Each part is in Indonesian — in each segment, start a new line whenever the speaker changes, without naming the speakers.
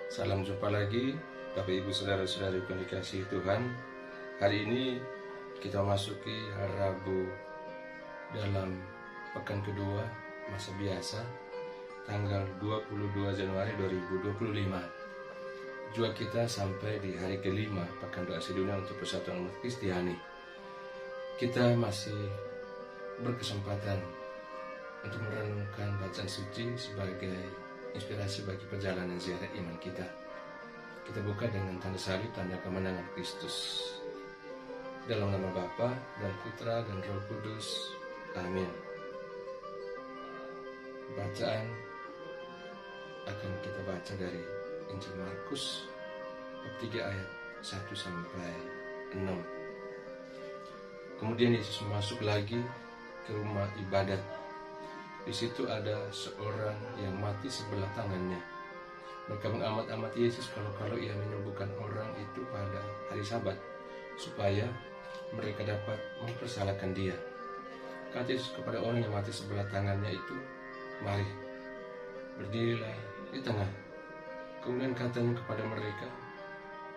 Salam jumpa lagi Bapak Ibu Saudara-saudari yang dikasihi Tuhan. Hari ini kita memasuki hari Rabu dalam pekan kedua masa biasa, tanggal 22 Januari 2025. Jua kita sampai di hari kelima pekan doa sedunia untuk persatuan umat Kristiani. Kita masih berkesempatan untuk merenungkan bacaan suci sebagai inspirasi bagi perjalanan ziarah iman kita. Kita buka dengan tanda salib, tanda kemenangan Kristus. Dalam nama Bapa dan Putra dan Roh Kudus. Amin. Bacaan akan kita baca dari Injil Markus bab 3 ayat 1 sampai 6. Kemudian Yesus masuk lagi ke rumah ibadat. Di situ ada seorang yang mati sebelah tangannya. Mereka mengamat-amat Yesus kalau ia menyembuhkan orang itu pada hari Sabat, supaya mereka dapat mempersalahkan dia. Kata Yesus kepada orang yang mati sebelah tangannya itu, "Mari, berdirilah di tengah." Kemudian katanya kepada mereka,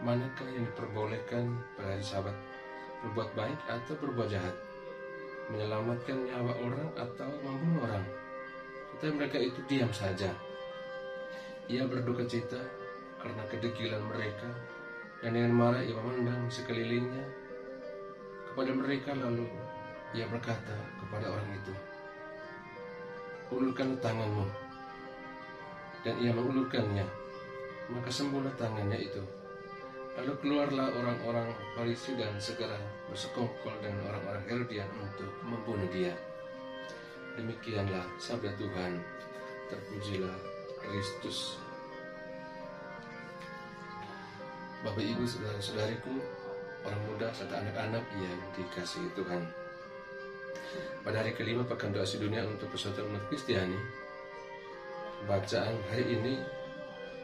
"Manakah yang diperbolehkan pada hari Sabat, berbuat baik atau berbuat jahat, menyelamatkan nyawa orang atau membunuh orang?" Tetapi mereka itu diam saja. Ia berduka cita karena kedegilan mereka, dan dengan marah ia memandang sekelilingnya kepada mereka. Lalu ia berkata kepada orang itu, "Ulurkan tanganmu." Dan ia mengulurkannya, maka sembuhlah tangannya itu. Lalu keluarlah orang-orang Farisi dan segera bersekongkol dengan orang-orang Herodian untuk membunuh dia. Demikianlah sabda Tuhan. Terpujilah Kristus. Bapak Ibu saudara-saudariku, orang muda serta anak-anak yang dikasihi Tuhan. Pada hari kelima pekan doa sedunia untuk persatuan umat Kristiani, bacaan hari ini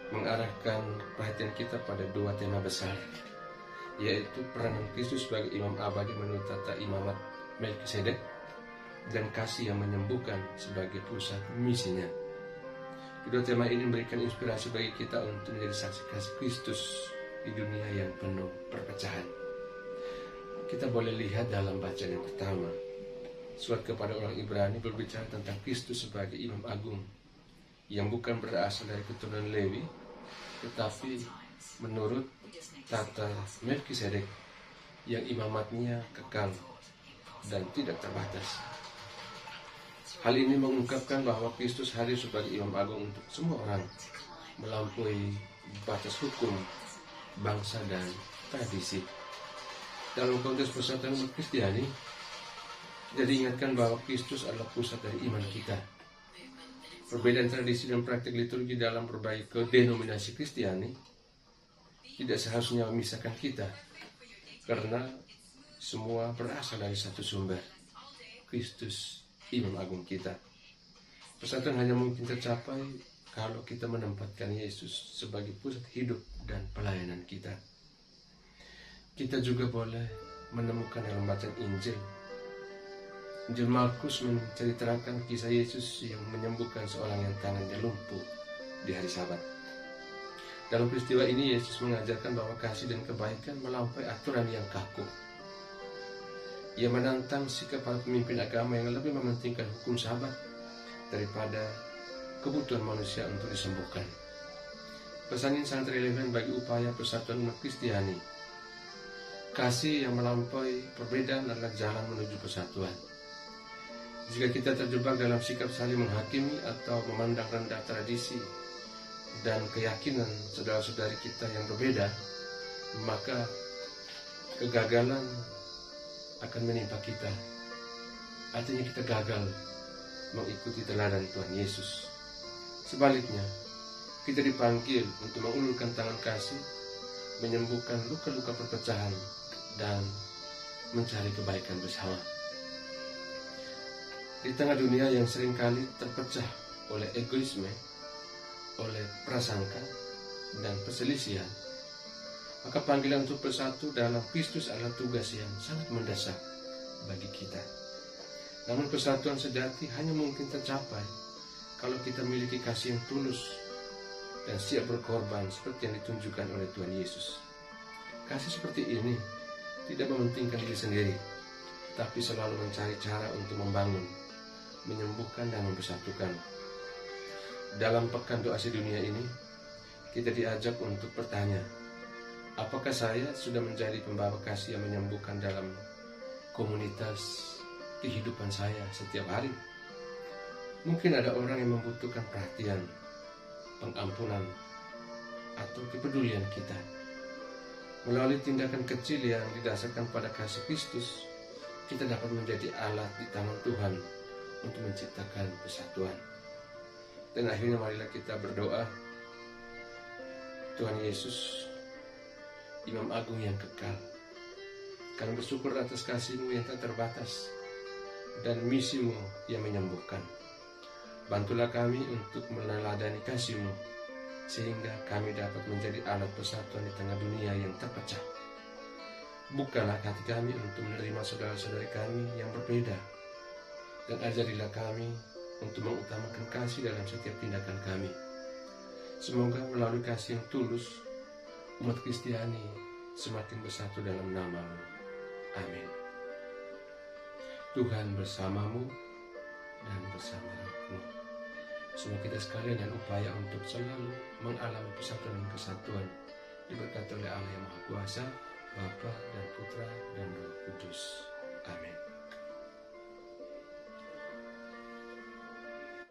mengarahkan perhatian kita pada dua tema besar, yaitu peranan Kristus sebagai imam abadi menurut tata imamat Melkisedek, dan kasih yang menyembuhkan sebagai pusat misinya. Kedua tema ini memberikan inspirasi bagi kita untuk menjadi saksi kasih Kristus di dunia yang penuh perpecahan. Kita boleh lihat dalam bacaan yang pertama, surat kepada orang Ibrani berbicara tentang Kristus sebagai imam agung yang bukan berasal dari keturunan Lewi, tetapi menurut tata Melkisedek yang imamatnya kekal dan tidak terbatas. Hal ini mengungkapkan bahwa Kristus hadir sebagai imam agung untuk semua orang, melampaui batas hukum, bangsa, dan tradisi. Dalam konteks persatuan umat Kristiani, kita diingatkan bahwa Kristus adalah pusat dari iman kita. Perbedaan tradisi dan praktik liturgi dalam berbagai denominasi Kristiani tidak seharusnya memisahkan kita, karena semua berasal dari satu sumber, Kristus, imam agung kita. Persatuan hanya mungkin tercapai kalau kita menempatkan Yesus sebagai pusat hidup dan pelayanan kita. Kita juga boleh menemukan dalam bacaan Injil Markus menceritakan kisah Yesus yang menyembuhkan seorang yang tangannya lumpuh di hari Sabat. Dalam peristiwa ini Yesus mengajarkan bahwa kasih dan kebaikan melampaui aturan yang kaku. Ia menantang sikap para pemimpin agama yang lebih mementingkan hukum Sabat daripada kebutuhan manusia untuk disembuhkan. Pesan ini sangat relevan bagi upaya persatuan umat Kristiani. Kasih yang melampaui perbedaan adalah jalan menuju persatuan. Jika kita terjebak dalam sikap saling menghakimi atau memandang rendah tradisi dan keyakinan saudara-saudari kita yang berbeda, maka kegagalan akan menimpa kita. Artinya kita gagal mengikuti teladan Tuhan Yesus. Sebaliknya, kita dipanggil untuk mengulurkan tangan kasih, menyembuhkan luka-luka perpecahan, dan mencari kebaikan bersama. Di tengah dunia yang seringkali terpecah oleh egoisme, oleh prasangka, dan perselisihan, maka panggilan untuk bersatu dalam Kristus adalah tugas yang sangat mendesak bagi kita. Namun persatuan sejati hanya mungkin tercapai kalau kita memiliki kasih yang tulus dan siap berkorban seperti yang ditunjukkan oleh Tuhan Yesus. Kasih seperti ini tidak mementingkan diri sendiri, tapi selalu mencari cara untuk membangun, menyembuhkan, dan mempersatukan. Dalam pekan doa sedunia ini, kita diajak untuk bertanya, apakah saya sudah menjadi pembawa kasih yang menyembuhkan dalam komunitas kehidupan saya setiap hari? Mungkin ada orang yang membutuhkan perhatian, pengampunan, atau kepedulian kita. Melalui tindakan kecil yang didasarkan pada kasih Kristus, kita dapat menjadi alat di tangan Tuhan untuk menciptakan persatuan. Dan akhirnya marilah kita berdoa. Tuhan Yesus, Imam Agung yang kekal, kami bersyukur atas kasih-Mu yang tak terbatas dan misi-Mu yang menyembuhkan. Bantulah kami untuk meneladani kasih-Mu, sehingga kami dapat menjadi alat persatuan di tengah dunia yang terpecah. Bukalah hati kami untuk menerima saudara-saudari kami yang berbeda, dan ajarilah kami untuk mengutamakan kasih dalam setiap tindakan kami. Semoga melalui kasih yang tulus, umat Kristiani semakin bersatu dalam nama-Mu. Amin. Tuhan bersamamu dan bersama rohmu. Semua kita sekalian dan upaya untuk selalu mengalami persatuan dan kesatuan diberkati oleh Allah yang Maha Kuasa, Bapa dan Putra dan Roh Kudus. Amin.